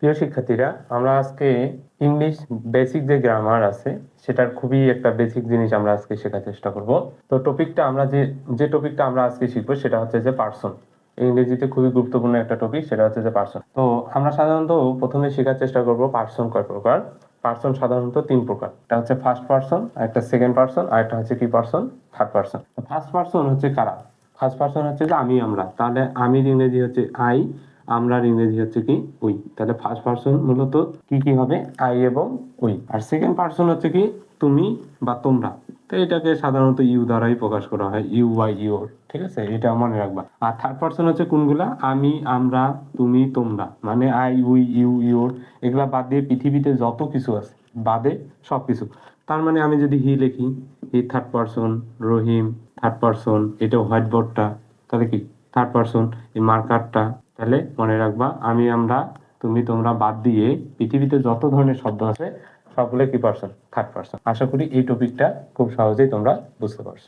প্রিয় শিক্ষার্থীরা, আমরা আজকে ইংলিশ বেসিক যে গ্রামার আছে সেটার খুবই একটা বেসিক জিনিস আমরা আজকে শেখার চেষ্টা করব। তো টপিকটা আমরা যে টপিকটা আমরা আজকে শিখবো সেটা হচ্ছে যে পার্সন। ইংরেজিতে খুবই গুরুত্বপূর্ণ একটা টপিক, সেটা হচ্ছে যে পার্সন। তো আমরা সাধারণত প্রথমে শেখার চেষ্টা করব পার্সন কয় প্রকার। পার্সন সাধারণত 3 প্রকার। একটা হচ্ছে ফার্স্ট পার্সন, একটা সেকেন্ড পার্সন, আর একটা হচ্ছে কি person, third person. First person হচ্ছে কারা? ফার্স্ট পার্সন হচ্ছে যে আমি, আমরা। তাহলে আমির ইংরেজি হচ্ছে আই, আমরার ইংরেজি হচ্ছে কি উই। তাহলে ফার্স্ট পার্সন মূলত কি কি হবে? আই এবং উই। আর সেকেন্ড পার্সন হচ্ছে কি তুমি বা তোমরা। তো এটাকে সাধারণত ইউ দ্বারাই প্রকাশ করা হয়, ইউ বা ইউর। ঠিক আছে, এটা মনে রাখবা। আর থার্ড পার্সন হচ্ছে কোনগুলা? আমি, আমরা, তুমি, তোমরা। মানে আই, উই, ইউ, ইউর, এগুলা বাদ দিয়ে পৃথিবীতে যত কিছু আছে বাদে সবকিছু। তার মানে আমি যদি হি লিখি, he third person, Rahim third person, এটা হোয়াইট বোর্ডটা তাহলে কি থার্ড পার্সন, এই মার্কারটা। তাহলে মনে রাখবা, আমি, আমরা, তুমি, তোমরা বাদ দিয়ে পৃথিবীতে যত ধরনের শব্দ আছে সবগুলো কি পার্সন? Third person. আশা করি এই টপিকটা খুব সহজেই তোমরা বুঝতে পারছো।